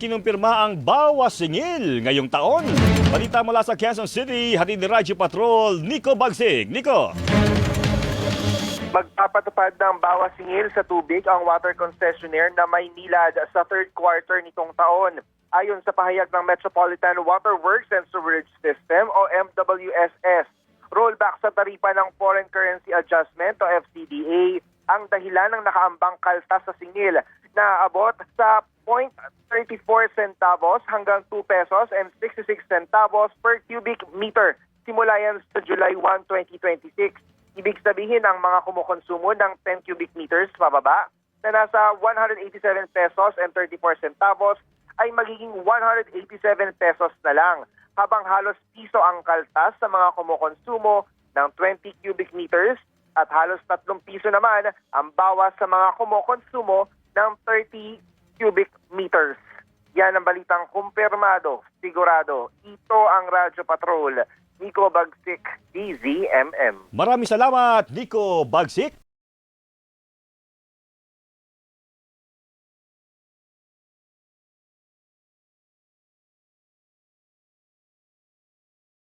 Kinumpirma ang bawas singil ngayong taon. Balita mula sa Quezon City, hatid ni Radyo Patrol, Nico Bagsig. Nico. Magpapatupad ng bawas singil sa tubig ang water concessionaire na Maynilad sa third quarter nitong taon. Ayon sa pahayag ng Metropolitan Water Works and Sewerage System o MWSS, rollback sa taripa ng Foreign Currency Adjustment o FCDA ang dahilan ng nakaambang kaltas sa singil na abot sa 0.34 centavos hanggang 2 pesos and 66 centavos per cubic meter simula yan sa July 1, 2026. Ibig sabihin ang mga kumukonsumo ng 10 cubic meters pababa na nasa 187 pesos and 34 centavos ay magiging 187 pesos na lang, habang halos piso ang kaltas sa mga kumukonsumo ng 20 cubic meters at halos 3 piso naman ang bawas sa mga kumukonsumo ng 30 cubic meters. Yan ang balitang kumpirmado, sigurado. Ito ang Radyo Patrol. Nico Bagsik, DZMM. Maraming salamat, Nico Bagsig.